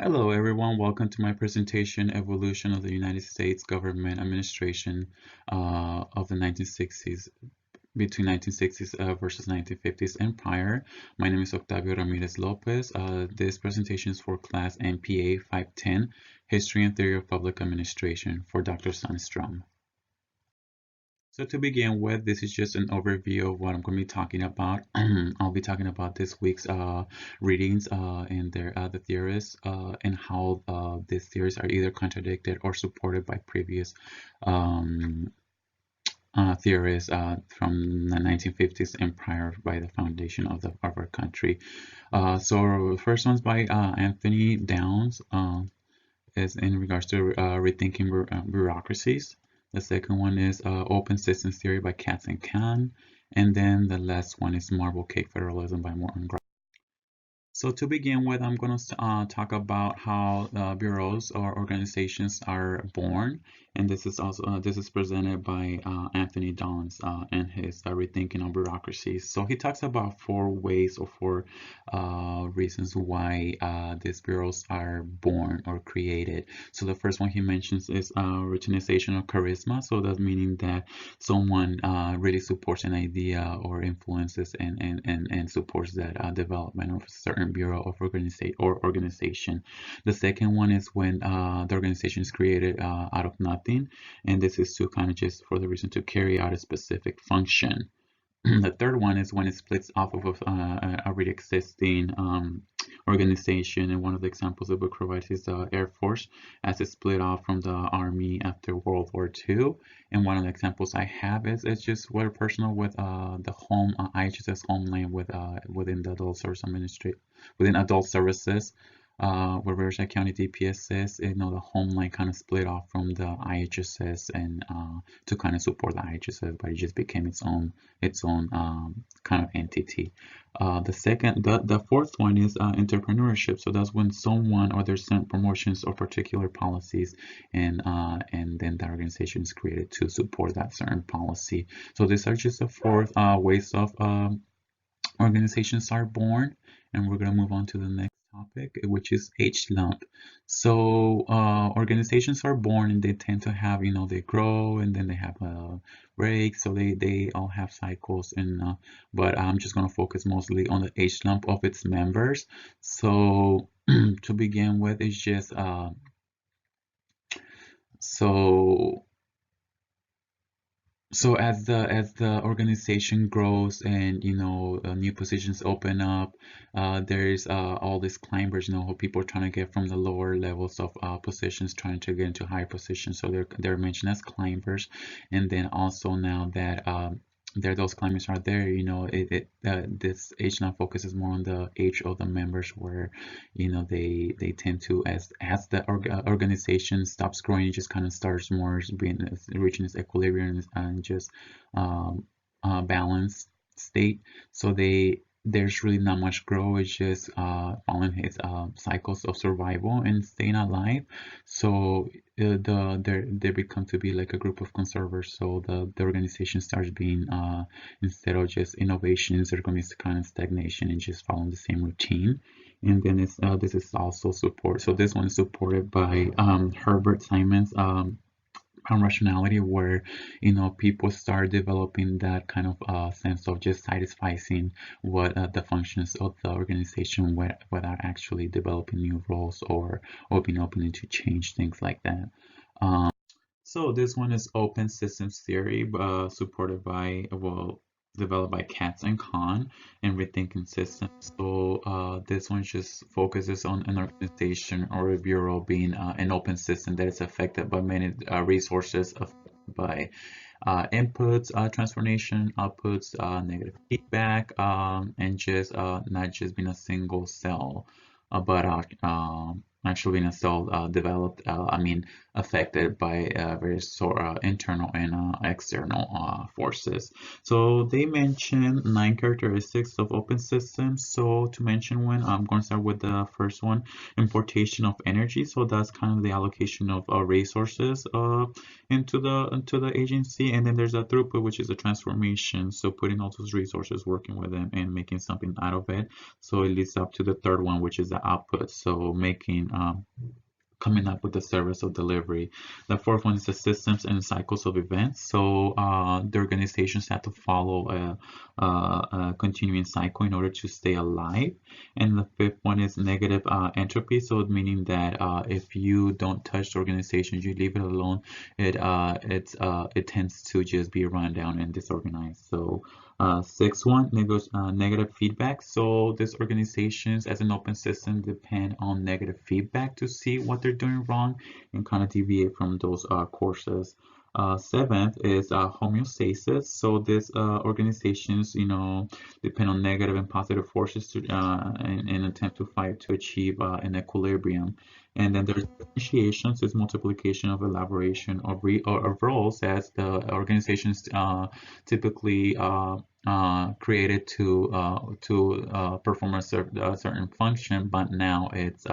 Hello, everyone. Welcome to my presentation, Evolution of the United States Government Administration of the 1960s, between 1960s versus 1950s and prior. My name is Octavio Ramirez Lopez. This presentation is for class MPA 510, History and Theory of Public Administration for Dr. Sandstrom. So to begin with, this is just an overview of what I'm going to be talking about. I'll be talking about this week's readings and their the theorists and how these theories are either contradicted or supported by previous um, theories from the 1950s and prior by the foundation of our country. So the first one's by Anthony Downs. Is in regards to rethinking bureaucracies. The second one is Open Systems Theory by Katz and Kahn. And then the last one is Marble Cake Federalism by Morton. So to begin with, I'm going to talk about how bureaus or organizations are born, and this is also this is presented by Anthony Downs and his Rethinking on Bureaucracies. So he talks about four ways or four reasons why these bureaus are born or created. So the first one he mentions is routinization of charisma. So that's meaning that someone really supports an idea or influences and supports that development of a certain bureau of organization. The second one is when the organization is created out of nothing, and this is to kind of just for the reason to carry out a specific function. The third one is when it splits off of a already existing organization, and one of the examples the book provides is the Air Force as it split off from the Army after World War II. And one of the examples I have is it's just very personal with the home IHSS Homeland within the Adult Service Administration within Adult Services. Where Riverside County DPSS, the Homeland kind of split off from the IHSS and to kind of support the IHSS, but it just became its own kind of entity. The fourth one is entrepreneurship. So that's when someone or there's some promotions or particular policies, and then the organization is created to support that certain policy. So these are just the fourth ways of organizations are born, and we're going to move on to the next topic, which is age lump. So organizations are born and they tend to have, they grow and then they have a break. So they all have cycles, and but I'm just going to focus mostly on the age lump of its members. So to begin with, it's just so so as the organization grows and new positions open up, there's all these climbers, who people are trying to get from the lower levels of positions trying to get into higher positions. So they're mentioned as climbers. And then also now that those climbers are there, this age now focuses more on the age of the members, where they tend to, as the organization stops growing, it just kind of starts more reaching its equilibrium and just balanced state. So there's really not much growth. It's just following its cycles of survival and staying alive. So they become to be like a group of conservers. So the organization starts being instead of just innovations, there's going to be kind of stagnation and just following the same routine. And then this is also support. So this one is supported by Herbert Simon's rationality, where people start developing that kind of sense of just satisfying what the functions of the organization without actually developing new roles or being open to change, things like that. So this one is open systems theory, supported by, well, developed by Katz and Kahn and rethinking systems. So this one just focuses on an organization or a bureau being an open system that is affected by many resources, by inputs, transformation, outputs, negative feedback, and just not just being a single cell, but actually being a cell developed, affected by various internal and external forces. So they mention 9 characteristics of open systems. So to mention one, I'm going to start with the first one: importation of energy. So that's kind of the allocation of resources into the agency. And then there's a throughput, which is a transformation. So putting all those resources, working with them and making something out of it. So it leads up to the third one, which is the output. So making coming up with the service of delivery. The fourth one is the systems and cycles of events. So the organizations have to follow a continuing cycle in order to stay alive. And the fifth one is negative entropy. So meaning that if you don't touch the organization, you leave it alone, it tends to just be run down and disorganized. So sixth one, negative feedback. So these organizations as an open system depend on negative feedback to see what they're doing wrong and kind of deviate from those courses. Seventh is homeostasis. So these organizations, depend on negative and positive forces to in attempt to fight to achieve an equilibrium. And then there's differentiations, is multiplication of elaboration of roles as the organizations typically created to perform a certain function, but now it's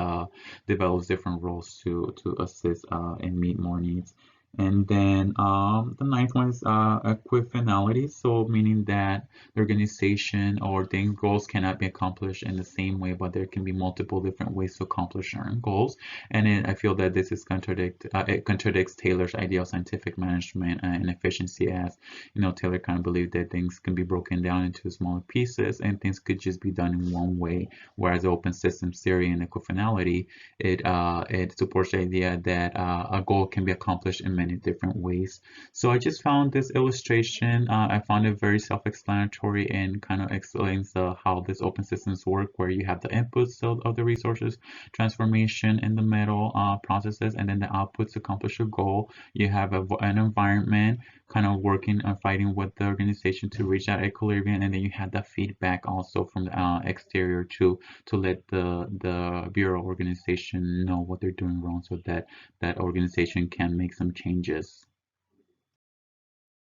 develops different roles to assist and meet more needs. And then the ninth one is equifinality, so meaning that the organization or the goals cannot be accomplished in the same way, but there can be multiple different ways to accomplish certain goals. And then I feel that this is it contradicts Taylor's idea of scientific management and efficiency, as Taylor kind of believed that things can be broken down into smaller pieces and things could just be done in one way, whereas open systems theory and equifinality, it supports the idea that a goal can be accomplished in many different ways. So I just found this illustration, I found it very self-explanatory and kind of explains how this open systems work, where you have the inputs of the resources, transformation in the middle processes, and then the outputs to accomplish a goal. You have an environment kind of working and fighting with the organization to reach that equilibrium, and then you have the feedback also from the exterior to let the bureau organization know what they're doing wrong, so that that organization can make some changes.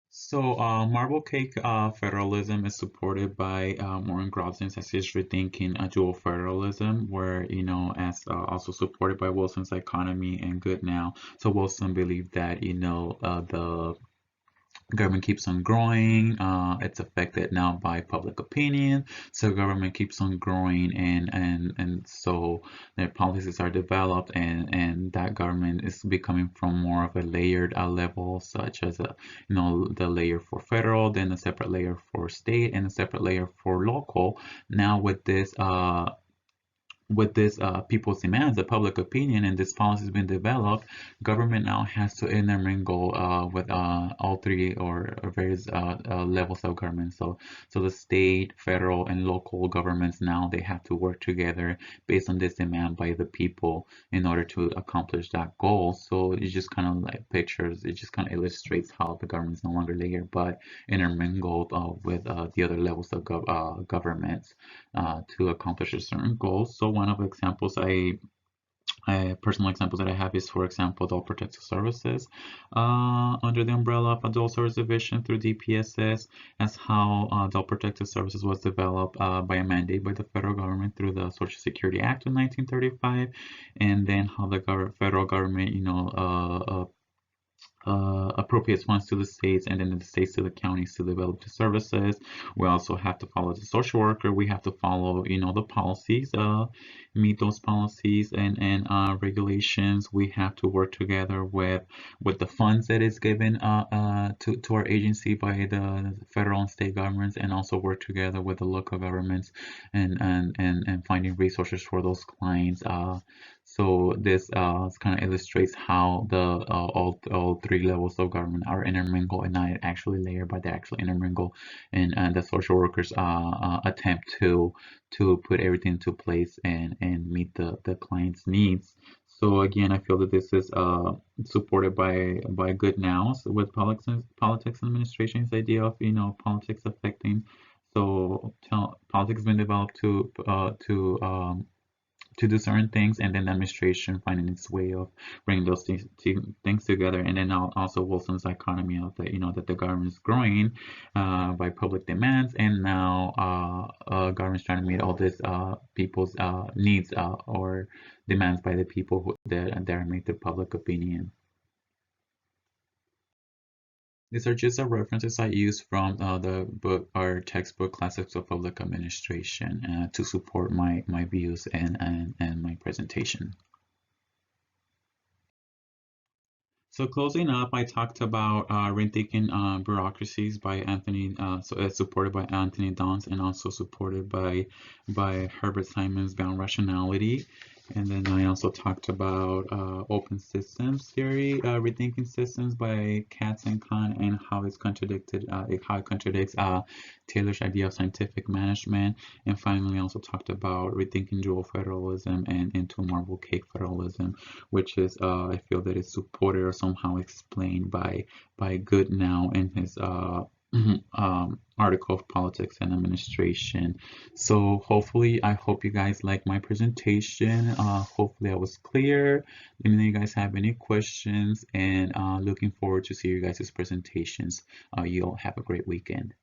So, marble cake federalism is supported by Morton Grobson's as history thinking dual federalism, where, as also supported by Wilson's economy and good now. So Wilson believed that, the government keeps on growing, it's affected now by public opinion, so government keeps on growing, and so their policies are developed, and that government is becoming from more of a layered level, such as the layer for federal, then a separate layer for state, and a separate layer for local. Now with this people's demands, the public opinion, and this policy has been developed, government now has to intermingle with all three or various levels of government. So the state, federal, and local governments now they have to work together based on this demand by the people in order to accomplish that goal. So it just kind of like pictures, it just kind of illustrates how the government is no longer layered but intermingled with the other levels of governments to accomplish a certain goal. So one of the examples personal examples that I have is, for example, adult protective services under the umbrella of adult service division through DPSS, as how adult protective services was developed by a mandate by the federal government through the Social Security Act of 1935, and then how the federal government, appropriates funds to the states, and then the states to the counties to develop the services. We also have to follow the social worker. We have to follow, the policies, meet those policies and regulations. We have to work together with the funds that is given to our agency by the federal and state governments, and also work together with the local governments and finding resources for those clients. So this kind of illustrates how the all three levels of government are intermingled and not actually layered, but they actually intermingle, and the social workers attempt to put everything into place and meet the client's needs. So again, I feel that this is supported by good nows with politics administration's idea of politics affecting. So politics has been developed to do certain things, and then the administration finding its way of bringing those things together. And then also Wilson's economy of that the government is growing by public demands, and now government's trying to meet all this people's needs or demands by the people that are made to public opinion. These are just the references I use from the book or textbook Classics of Public Administration to support my views and my presentation. So closing up, I talked about Rethinking Bureaucracies by Anthony, so it's supported by Anthony Dons and also supported by Herbert Simon's Bound Rationality. And then I also talked about Open Systems Theory, Rethinking Systems by Katz and Kahn, and how it's contradicted, how it contradicts Taylor's idea of scientific management. And finally, I also talked about Rethinking Dual Federalism and Into Marble Cake Federalism, which is I feel that is supported or somehow explained by Goodnow in his article of politics and administration. So hopefully, I hope you guys like my presentation. Hopefully I was clear. Let me know if you guys have any questions, and looking forward to see you guys' presentations. You all have a great weekend.